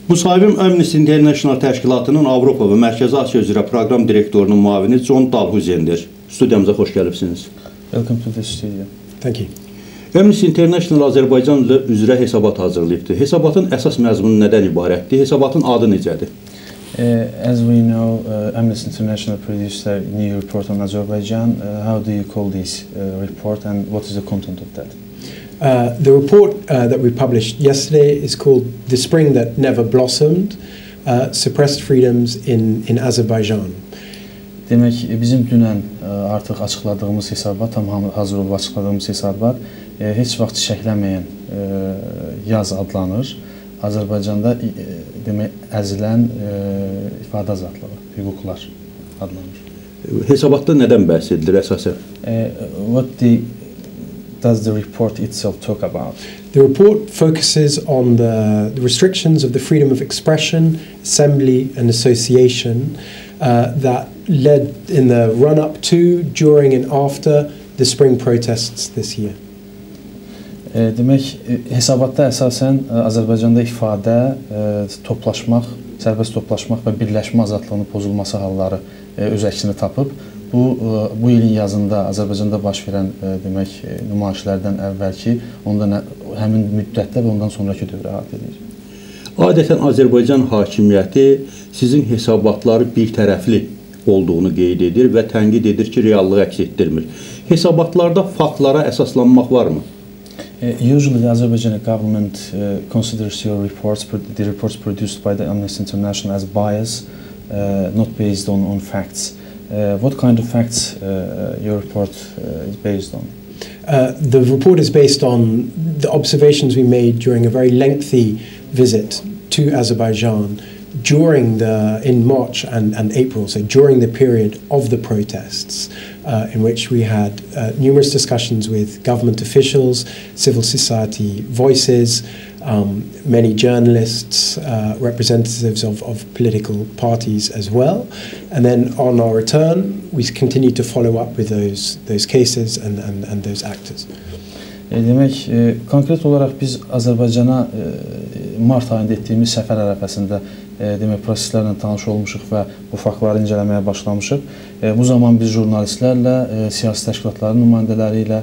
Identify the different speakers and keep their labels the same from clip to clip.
Speaker 1: Müsahibəm Amnesty İnternati Təşki latinin Avropa və Mərkəzi Asiya üzrə proqram direktorunun müavini Con Dalhi zendir. Studiyamıza xoş gəlibsiniz.
Speaker 2: Welcome to the studio.
Speaker 1: Thank you. Amnesty İnternati Azərbaycan üzrə hesabat hazırlayıbdır. Hesabatın əsas məzmunu nədən ibarətdir? Hesabatın adı necədir?
Speaker 2: As we know, Amnesty International produced a new report on Azerbaijan. How do you call this report and what is the content of that?
Speaker 3: The report that we published yesterday is called The Spring That Never Blossomed, Suppressed Freedoms in Azerbaijan.
Speaker 2: Demək, bizim dünən artıq açıqladığımız hesabat, tam hazır olub açıqladığımız hesabat heç vaxt çiçəklənməyən yaz adlanır. Azərbaycanda demək, əzilən ifadə azadlığı, hüquqlar adlanır.
Speaker 1: Hesabatda nədən bəhs edilir əsasən?
Speaker 2: What does the report itself talk about?
Speaker 3: The report focuses on the restrictions of the freedom of expression, assembly and association that led in the run-up to, during and after the spring protests this year.
Speaker 2: Demək, hesabatda əsasən Azərbaycanda ifadə, toplaşmaq, sərbəst toplaşmaq və birləşmə azadlığının pozulması halları öz əksini tapıb. Bu ilin yazında Azərbaycanda baş verən demək, nümayişlərdən əvvəlki, həmin müddətdə və ondan sonraki dövrə aid edir.
Speaker 1: Adətən Azərbaycan hakimiyyəti sizin hesabatları bir tərəfli olduğunu qeyd edir və tənqid edir ki, reallığı əks etdirmir. Hesabatlarda faktlara əsaslanmaq varmı?
Speaker 2: Usually the Azerbaijani government considers your reports, the reports produced by the Amnesty International as bias, not based on facts. What kind of facts your report is based on?
Speaker 3: The report is based on the observations we made during a very lengthy visit to Azerbaijan in March and April, so during the period of the protests, in which we had numerous discussions with government officials, civil society voices, many journalists, representatives of political parties as well. And then on our return, we continued to follow up with those cases and those actors.
Speaker 2: Demək, konkret olaraq biz Azərbaycana mart ayında etdiyimiz səfər ərəfəsində demək, proseslərlə tanış olmuşuq və bu faktları incələməyə başlamışıq. Bu zaman biz jurnalistlərlə, siyasi təşkilatların nümayəndələri ilə,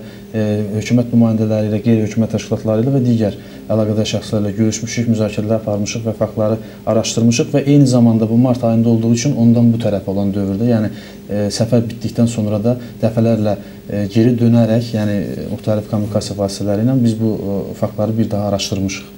Speaker 2: hökumət nümayəndələri ilə, qeyri-hökumət təşkilatları ilə və digər əlaqədar şəxslərlə görüşmüşük, müzakirələr aparmışıq və faktları araşdırmışıq və eyni zamanda bu mart ayında olduğu üçün ondan bu tərəf olan dövrdə, yəni səfər bitdikdən sonra da dəfələrlə geri dönərək, yəni müxtəlif kommunikasiya vasitələri ilə biz bu faktları bir daha araşdırmışıq.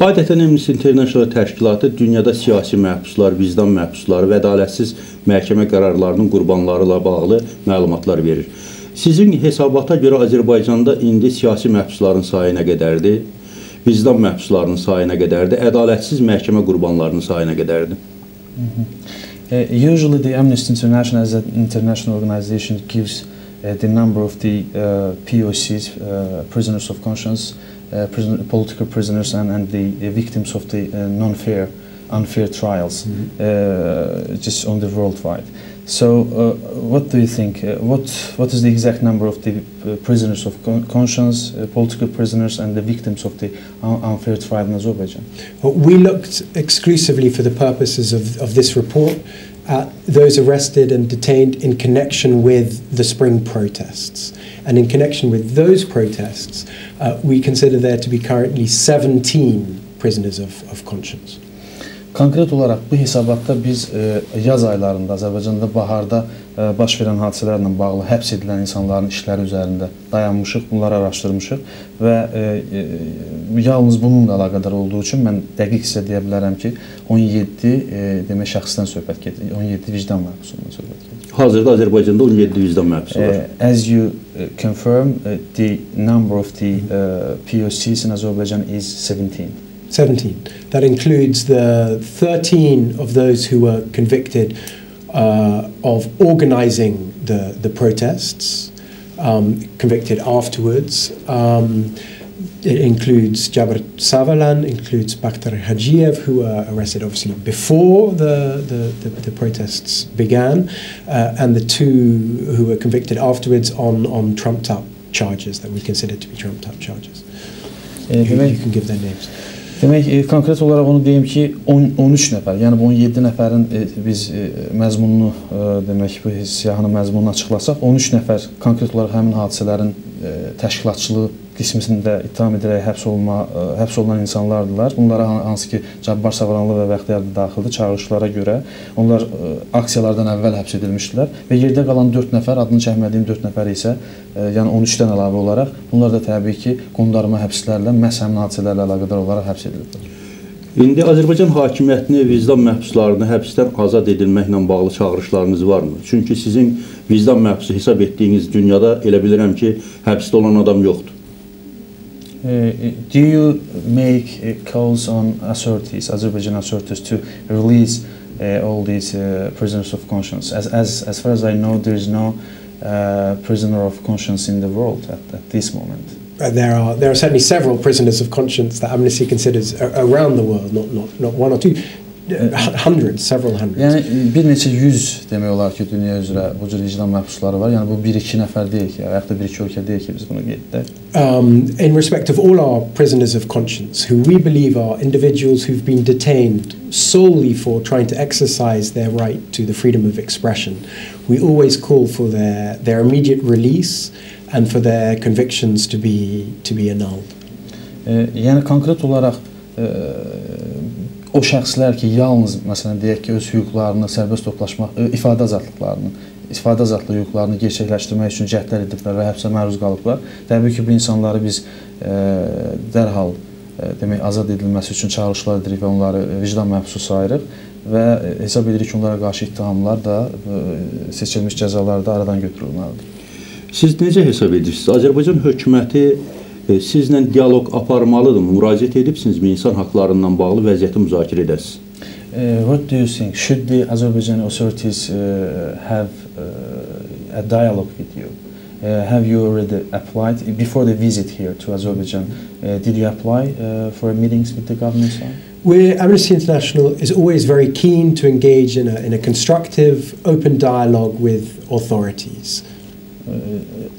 Speaker 1: Adətən Amnesty İnternati təşkilatı dünyada siyasi məhbuslar, vicdan məhbusları və ədalətsiz məhkəmə qərarlarının qurbanları ilə bağlı məlumatlar verir. Sizin hesabata görə Azərbaycanda indi siyasi məhbusların sayı nə qədərdir? Vicdan məhbuslarının sayı nə qədərdir? Ədalətsiz məhkəmə qurbanlarının sayı nə qədərdir?
Speaker 2: Usually the Amnesty International as an international organization gives the number of the POCs, prisoners of conscience, political prisoners and the victims of the unfair trials just on the worldwide. So what do you think? What is the exact number of the prisoners of conscience, political prisoners and the victims of the unfair trial in Azerbaijan?
Speaker 3: Well, we looked exclusively for the purposes of this report at those arrested and detained in connection with the spring protests. And in connection with those protests, we consider there to be currently 17 prisoners of conscience.
Speaker 2: Konkret olaraq bu hesabatda biz yaz aylarında, Azərbaycanda baharda baş verən hadisələrlə bağlı həbs edilən insanların işləri üzərində dayanmışıq, bunları araşdırmışıq və yalnız bununla əlaqədar olduğu üçün mən dəqiq sizə deyə bilərəm ki, 17 demək şəxsdən söhbət gedir, 17 vicdan məhbusundan söhbət gedir.
Speaker 1: Hazırda Azərbaycanda 17 vicdan məhbusu var.
Speaker 2: As you confirm, the number of the POCs in Azerbaijan is 17.
Speaker 3: 17. That includes the 13 of those who were convicted of organizing the protests, convicted afterwards. It includes Jabir Savalan, includes Bakhtar Hajiev, who were arrested obviously before the protests began, and the two who were convicted afterwards on trumped-up charges that we consider to be trumped-up charges. You can give their names.
Speaker 2: Demək, konkret olaraq onu deyim ki, 13 nəfər, yəni bu 17 nəfərin biz məzmununu, demək, bu siyahının məzmununu açıqlasaq, 13 nəfər konkret olaraq həmin hadisələrin təşkilatçılığı qismində ittiham edilərək həbs olunan insanlardılar. Bunlara hansı ki, Cabbar Savaranlı və Bəxtiyar daxildir, çağırışlara görə. Onlar aksiyalardan əvvəl həbs edilmişdilər və yerdə qalan 4 nəfər, adını çəkmədiyim 4 nəfər isə, yəni 13-dən əlavə olaraq, bunlar da təbii ki, qondarma həbslərlə, məhz həmin hadisələrlə əlaqədar olaraq həbs edilibdir.
Speaker 1: İndi Azərbaycan hakimiyyətini vicdan məhbuslarını həbsdən azad edilməklə bağlı çağırışlarınız varmı? Çünki sizin vicdan məhbusu hesab etdiyiniz dünyada elə bilirəm ki, həbsdə olan adam yoxdur.
Speaker 2: Do you make calls on authorities, Azerbaijan authorities, to release all these prisoners of conscience? As far as I know, there is no prisoner of conscience in the world at this moment.
Speaker 3: There are certainly several prisoners of conscience that Amnesty considers around the world, not one or two, hundreds, several hundreds.
Speaker 2: Yəni bir neçə yüz demək olar ki, dünya üzrə bu cür vicdan məhbusları var. Yəni bu 1-2 nəfər deyil ki, ya da 1-2 ölkə deyil ki, biz bunu qeyd edək.
Speaker 3: In respect of all our prisoners of conscience, who we believe are individuals who've been detained solely for trying to exercise their right to the freedom of expression, we always call for their immediate release and for their convictions to be annulled.
Speaker 2: Yəni konkret olaraq o şəxslər ki, yalnız məsələn deyək ki, öz hüquqlarını, sərbəst toplaşmaq, ifadə azadlığı hüquqlarını gerçəkləşdirmək üçün cəhdlər ediblər və həbsə məruz qalıblar. Təbii ki, bu insanları biz dərhal demək azad edilməsi üçün çağırışlar edirik və onları vicdan məhbusu sayırıq və hesab edirik ki, onlara qarşı ittihamlar da seçilmiş cəzalar da aradan götürülməlidir.
Speaker 1: Siz necə hesab edirsiniz? Azərbaycan hökuməti sizlə dialoq aparmalıdır mı? Müraciət edibsinizmi insan haqlarından bağlı vəziyyəti müzakirə edəsiniz?
Speaker 2: What do you think? Should the Azerbaijani authorities have a dialogue with you? Have you already applied before the visit here to Azerbaijan? Did you apply for meetings with the government?
Speaker 3: Amnesty International is always very keen to engage in a constructive, open dialogue with authorities.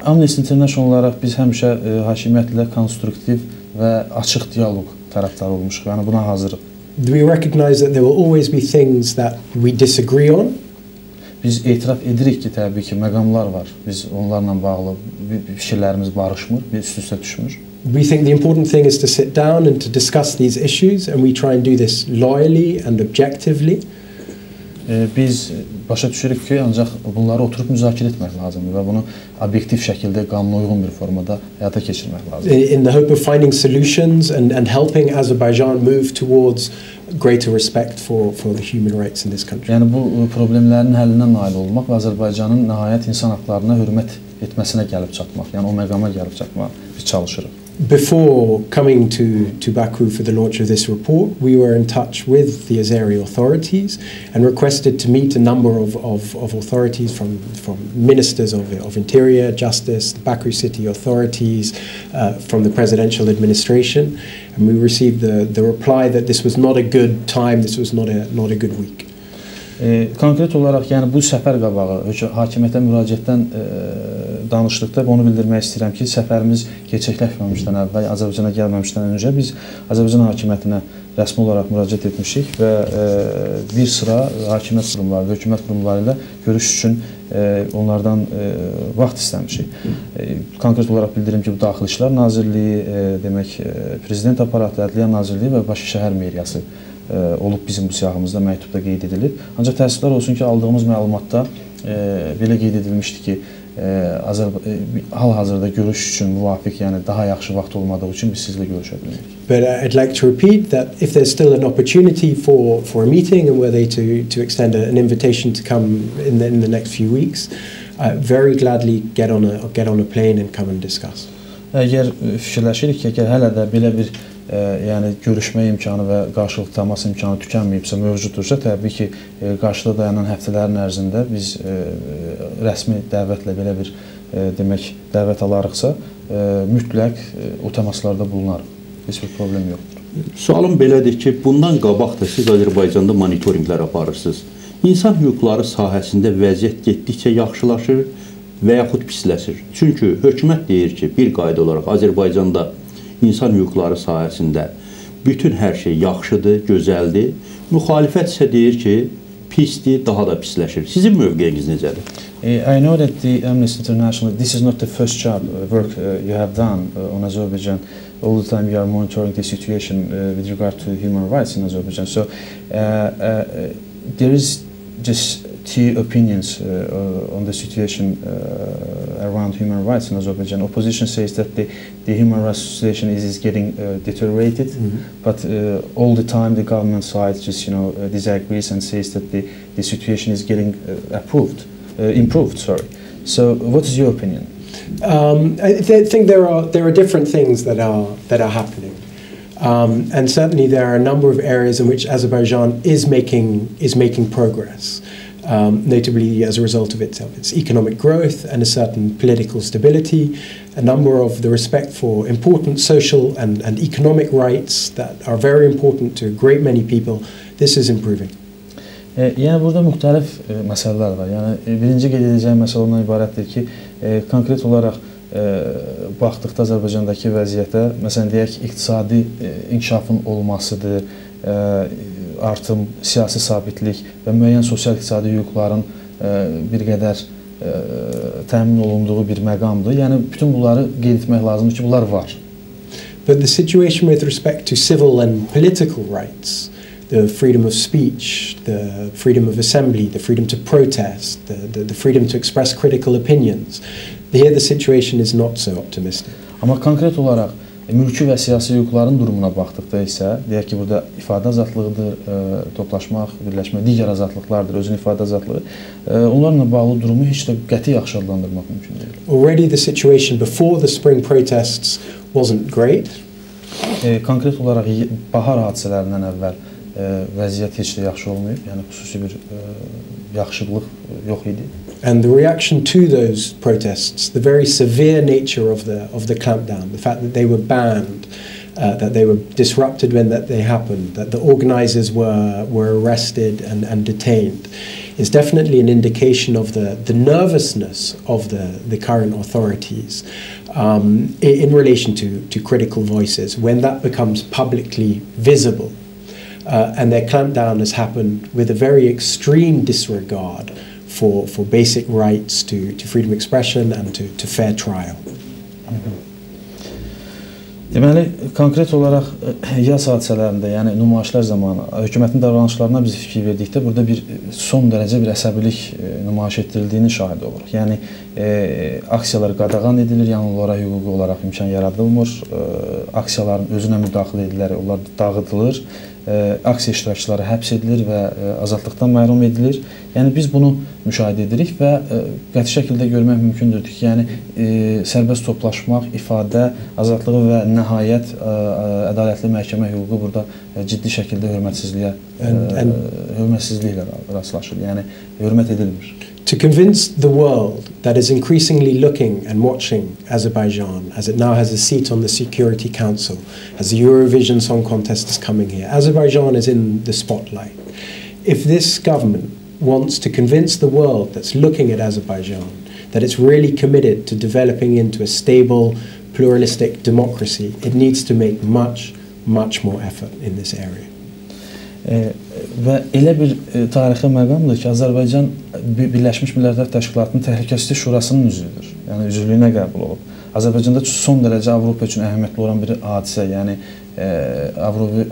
Speaker 2: Amnesty International olaraq biz həmişə hakimiyyətlə konstruktiv və açıq dialoq tərəfdarı olmuşuq. Yəni buna hazırıq.
Speaker 3: We recognize that there will always be things that we disagree on.
Speaker 2: Biz etiraf edirik ki, təbii ki, məqamlar var. Biz onlarla bağlı fikirlərimiz barışmır, üst-üstə düşmür.
Speaker 3: We think the important thing is to sit down and to discuss these issues, and we try and do this loyally and objectively.
Speaker 2: Biz başa düşürük ki, ancaq bunları oturub müzakirə etmək lazımdır və bunu obyektiv şəkildə, qanuna uyğun bir formada həyata keçirmək lazımdır.
Speaker 3: In the hope of finding solutions and helping Azerbaijan move towards greater respect for the human rights in this country.
Speaker 2: Yəni bu problemlərin həllinə nail olmaq və Azərbaycanın nəhayət insan haqlarına hörmət etməsinə gəlib çatmaq, yəni o məqama gəlib çatmaq biz çalışırıq.
Speaker 3: Before coming to Baku for the launch of this report, we were in touch with the Azeri authorities and requested to meet a number of authorities from ministers of Interior, Justice, the Baku city authorities, from the presidential administration, and we received the reply that this was not a good time, this was not a good week.
Speaker 2: Konkret olaraq, yəni bu səfər qabağı hakimiyyətə müraciətdən danışdıqda onu bildirmək istəyirəm ki, səfərimiz gerçəkləşməmişdən əvvəl, Azərbaycana gəlməmişdən öncə biz Azərbaycan hakimiyyətinə rəsmi olaraq müraciət etmişik və bir sıra hakimiyyət qurumları, hökumət qurumları ilə görüş üçün onlardan vaxt istəmişik. Konkret olaraq bildirim ki, bu Daxili İşlər Nazirliyi, demək, Prezident Aparatı, Ədliyyə Nazirliyi və Bakı şəhər meriyası olub bizim bu siyahımızda məktubda qeyd edilib. Ancaq təəssüflər olsun ki, aldığımız məlumatda belə qeyd edilmişdi ki, hal-hazırda görüş üçün müvafiq, yəni daha yaxşı vaxt olmadığı üçün biz sizlə görüşə bilmirik.
Speaker 3: But I'd like to repeat that if there's still an opportunity for a meeting and were they to extend an invitation to come in the next few weeks, I very gladly get on a plane and come and discuss.
Speaker 2: Əgər fikirləşirik ki, əgər hələ də belə bir yəni görüşmə imkanı və qarşılıqlı təmas imkanı tükənməyibsə, mövcuddursa, təbii ki, qarşıda dayanan həftələrin ərzində biz rəsmi dəvətlə belə bir demək dəvət alarıqsa, mütləq o təmaslarda bulunarıq. Heç bir problem yoxdur.
Speaker 1: Sualım belədir ki, bundan qabaq da siz Azərbaycanda monitorinqlər aparırsınız. İnsan hüquqları sahəsində vəziyyət getdikcə yaxşılaşır və yaxud pisləşir. Çünki hökumət deyir ki, bir qayda olaraq Azərbaycanda insan hüquqları sahəsində bütün hər şey yaxşıdır, gözəldir. Müxalifət isə deyir ki, pisdir, daha da pisləşir. Sizin mövqeyiniz necədir?
Speaker 2: I know that the Amnesty International, this is not the first work you have done on Azerbaijan. All the time you are monitoring the situation with regard to human rights in Azerbaijan. So there is just two opinions on the situation around human rights in Azerbaijan. Opposition says that the human rights situation is getting deteriorated, but all the time the government side just disagrees and says that the situation is getting improved. Sorry. So what is your opinion?
Speaker 3: I think there are different things that are happening, and certainly there are a number of areas in which Azerbaijan is making progress. Notably as a result of its economic growth and a certain political stability, a number of the respect for important social and economic rights that are very important to a great many people. This is improving.
Speaker 2: Yəni burada müxtəlif məsələlər var. Yəni birinci qeyd edəcəyim məsələ ondan ibarətdir ki, konkret olaraq baxdıqda Azərbaycandakı vəziyyətə, məsələn deyək, iqtisadi inkişafın olmasıdır, artım, siyasi sabitlik və müəyyən sosial-iqtisadi hüquqların bir qədər təmin olunduğu bir məqamdır. Yəni bütün bunları qeyd etmək lazımdır ki, bunlar var.
Speaker 3: But the situation with respect to civil and political rights, the freedom of speech, the freedom of assembly, the freedom to protest, the freedom to express critical opinions, here the situation is not so optimistic.
Speaker 2: Amma konkret olaraq mülki və siyasi hüquqların durumuna baxdıqda isə, deyək ki, burada ifadə azadlığıdır, toplaşmaq, birləşmək, digər azadlıqlardır, özün ifadə azadlığı. Onlarla bağlı durumu heç də qəti yaxşı adlandırmaq mümkün deyil.
Speaker 3: Already the situation before the spring protests wasn't great.
Speaker 2: Konkret olaraq bahar hadisələrindən əvvəl vəziyyət heç də yaxşı olmayıb, yəni xüsusi bir yaxşılıq yox idi.
Speaker 3: And the reaction to those protests, the very severe nature of the clampdown, the fact that they were banned, that they were disrupted when they happened, that the organizers were arrested and detained, is definitely an indication of the nervousness of the current authorities in relation to critical voices when that becomes publicly visible. And their clampdown has happened with a very extreme disregard for basic rights to freedom of expression and to fair trial.
Speaker 2: Deməli, konkret olaraq yaz hadisələrində, yəni nümayişlər zamanı hökumətin davranışlarına biz fikir verdikdə burada bir son dərəcə bir əsəbilik nümayiş etdirildiyini şahid oluruq. Yəni aksiyalar qadağan edilir, yəni onlara hüquqi olaraq imkan yaradılmır, aksiyaların özünə müdaxilə edilir, onlar dağıdılır, aksiya iştirakçıları həbs edilir və azadlıqdan məhrum edilir. Yəni biz bunu müşahidə edirik və qəti şəkildə görmək mümkündür ki, yəni sərbəst toplaşmaq, ifadə azadlığı və nəhayət ədalətli məhkəmə hüququ burada ciddi şəkildə hörmətsizliklə rastlaşır. Yəni hörmət edilmir.
Speaker 3: To convince the world that is increasingly looking and watching Azerbaijan, as it now has a seat on the Security Council, as the Eurovision Song Contest is coming here, Azerbaijan is in the spotlight. If this government wants to convince the world that's looking at Azerbaijan that it's really committed to developing into a stable, pluralistic democracy, it needs to make much more effort in this area.
Speaker 2: Və elə bir tarixi məqamdır ki, Azərbaycan Birləşmiş Millətlər Təşkilatının Təhlükəsizlik Şurasının üzvüdür. Yəni üzvlüyünə qəbul olub. Azərbaycanda son dərəcə Avropa üçün əhəmiyyətli olan bir hadisə, yəni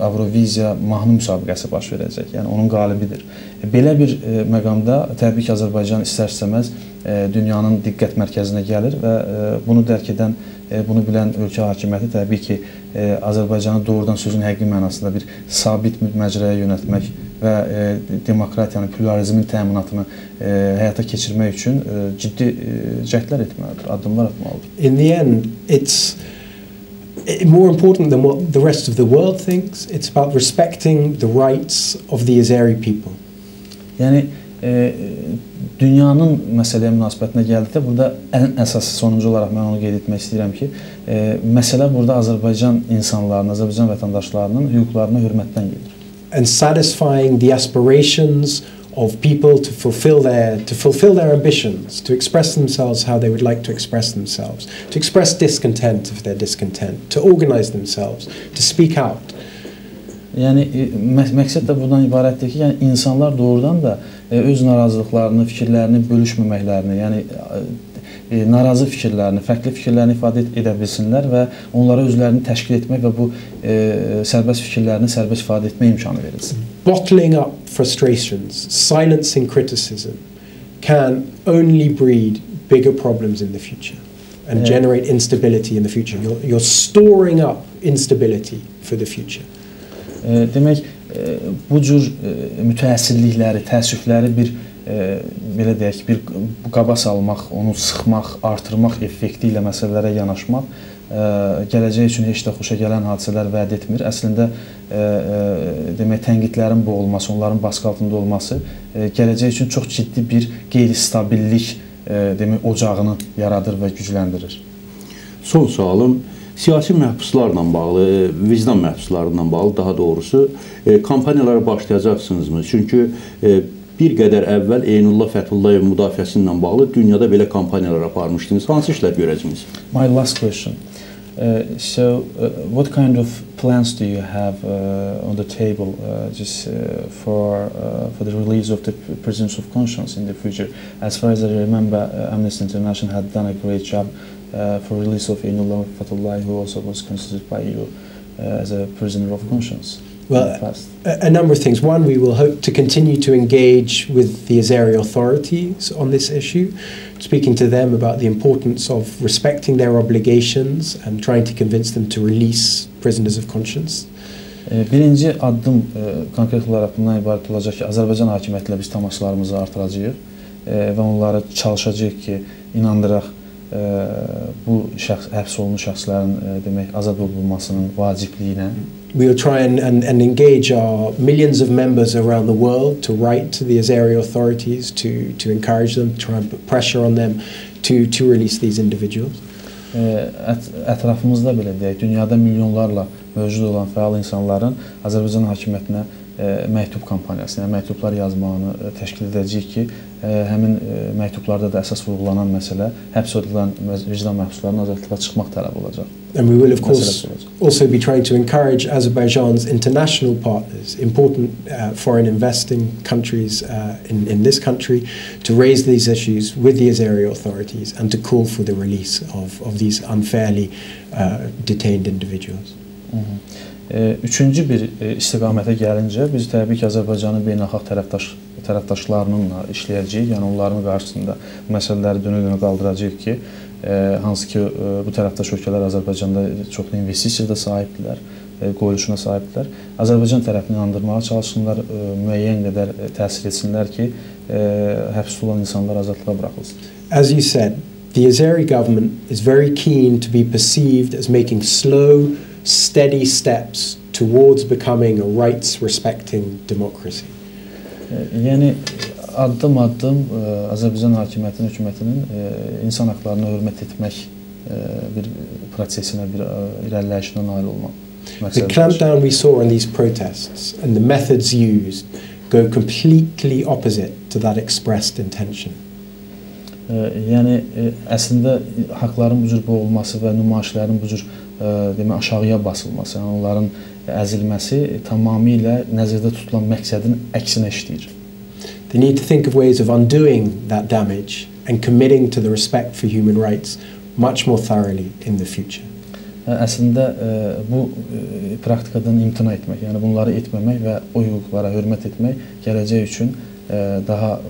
Speaker 2: Avroviziya mahnı müsabiqəsi baş verəcək. Yəni onun qalibidir. Belə bir məqamda təbii ki, Azərbaycan istər-istəməz dünyanın diqqət mərkəzinə gəlir və bunu dərk edən, bunu bilən ölkə hakimiyyəti təbii ki, Azərbaycanı doğrudan sözün həqiqi mənasında bir sabit məcraya yönəltmək və demokratiyanın, pluralizmin təminatını həyata keçirmək üçün ciddi cəhdlər etməlidir, addımlar atmalıdır.
Speaker 3: In the end, it's more important than what the rest of the world thinks. It's about respecting the rights of the Azeri people.
Speaker 2: Yəni dünyanın məsələyə münasibətinə gəldikdə burada ən əsas sonuncu olaraq mən onu qeyd etmək istəyirəm ki, məsələ burada Azərbaycan insanlarının, Azərbaycan vətəndaşlarının hüquqlarına hörmətdən gedir.
Speaker 3: And satisfying the aspirations of people to fulfill their ambitions, to express themselves how they would like to express themselves, to express discontent if they're discontent, to organize themselves, to speak out.
Speaker 2: Yəni məqsəd də buradan ibarətdir ki, yəni insanlar doğrudan da öz narazılıqlarını, fikirlərini bölüşməməklərini, yəni narazı fikirlərini, fərqli fikirlərini ifadə edə bilsinlər və onlara özlərini təşkil etmək və bu sərbəst fikirlərini sərbəst ifadə etmək imkanı verilsin.
Speaker 3: Bottling up frustrations, silencing criticism can only breed bigger problems in the future and generate instability in the future. You're storing up instability for the future.
Speaker 2: Demək, bu cür mütəəssirlikləri, təəssüfləri belə deyək, bir qaba salmaq, onu sıxmaq, artırmaq effekti ilə məsələlərə yanaşmaq gələcək üçün heç də xoşa gələn hadisələr vəd etmir. Əslində, demək, tənqidlərin boğulması, onların baskı altında olması gələcək üçün çox ciddi bir qeyri-stabillik demək, ocağını yaradır və gücləndirir.
Speaker 1: Son sualım, siyasi məhbuslarla bağlı, vicdan məhbuslarla bağlı daha doğrusu kampaniyalara başlayacaqsınızmı? Çünki bir qədər əvvəl Eynullah Fəthullayev müdafiəsi ilə bağlı dünyada belə kampaniyalar aparmışdınız. Hansı işlər görəcəksiniz?
Speaker 2: My last question. What kind of plans do you have on the table for the release of the prisoners of conscience in the future? As far as I remember, Amnesty International had done a great job for release of Eynullah Fəthullayev, who also was considered by you as a prisoner of conscience.
Speaker 3: Well, a number of things. One, we will hope to continue to engage with the Azeri authorities on this issue, speaking to them about the importance of respecting their obligations and trying to convince them to release prisoners of conscience.
Speaker 2: Birinci addım konkret olaraq bundan ibarət olacaq ki, Azərbaycan hakimiyyəti ilə biz təmaslarımızı artıracağıq və onları çalışacağıq ki, inandıraq bu həbs olunmuş şəxslərin demək, azad olunmasının vacibliyinə.
Speaker 3: We will try and engage our millions of members around the world to write to the Azeri authorities to encourage them, try and put pressure on them to release these individuals.
Speaker 2: Ətrafımızda belə deyək, dünyada milyonlarla mövcud olan fəal insanların Azərbaycan hakimiyyətinə məktub kampaniyası, yəni məktublar yazmağını təşkil edəcəyik ki, həmin məktublarda da əsas vurğulanan məsələ həbs edilen vicdan məhbuslarının azadlığa çıxmaq tələbi olacaq.
Speaker 3: And we will, of course, also be trying to encourage Azerbaijan's international partners, important foreign investing countries in this country, to raise these issues with the Azeri authorities and to call for the release of these unfairly detained individuals.
Speaker 2: Üçüncü bir istiqamətə gəlincə, biz təbii ki, Azərbaycanın beynəlxalq tərəfdaşlarınınla işləyəcəyik, yəni onların qarşısında məsələləri dönə-dönə qaldıracağıq ki, hansı ki, bu tərəfdaş ölkələr Azərbaycanda çoxlu investisiyada sahibdirlər, qoyuluşuna sahibdirlər. Azərbaycan tərəfini inandırmağa çalışsınlar, müəyyən qədər təsir etsinlər ki, həbsdə olan insanlar azadlığa buraxılsın.
Speaker 3: As you said, the Azeri government is very keen to be perceived as making slow, steady steps towards becoming a rights-respecting democracy.
Speaker 2: Yəni addım-addım Azərbaycan hakimiyyətinin, hökumətinin insan haqlarına hörmət etmək bir prosesinə, bir irəliləyişinə nail olmaq.
Speaker 3: The clampdown we saw on these protests and the methods used go completely opposite to that expressed intention.
Speaker 2: Yəni əslində haqların bu cür boğulması və nümayişlərin bu cür demək, aşağıya basılması, yəni onların əzilməsi tamamilə nəzərdə tutulan məqsədin əksinə işləyir.
Speaker 3: They need to think of ways of undoing that damage and committing to the respect for human rights much more thoroughly in the future.
Speaker 2: Əslində bu praktikadan imtina etmək, yəni bunları etməmək və o hüquqlara hörmət etmək gələcək üçün daha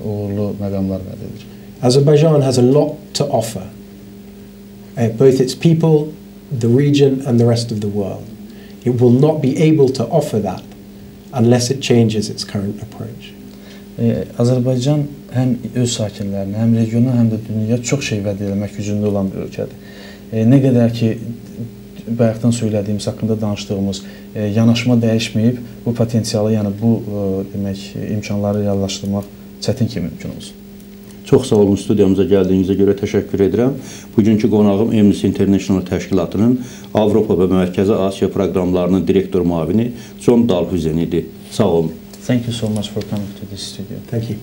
Speaker 2: uğurlu məqamlar vəd edir.
Speaker 3: Azerbaijan has a lot to offer, both its people, the region and the rest of the world. It will not be able to offer that unless it changes its current approach.
Speaker 2: Azərbaycan həm öz sakinlərinə, həm regiona, həm də dünyaya çox şey vəd etmək gücündə olan bir ölkədir. Nə qədər ki, bayaqdan söylədiyimiz, haqqında danışdığımız yanaşma dəyişməyib, bu potensialı, yəni bu demək, imkanları reallaşdırmaq çətin ki, mümkün olsun.
Speaker 1: Çox sağ olun, studiyamıza gəldiyinizə görə təşəkkür edirəm. Bugünkü qonağım Amnesty İnternati Təşkilatının Avropa və Mərkəzi Asiya proqramlarının direktor müavini Con Dalhi zen idi. Sağ olun.
Speaker 2: Thank you so much for coming to this studio.
Speaker 3: Thank you.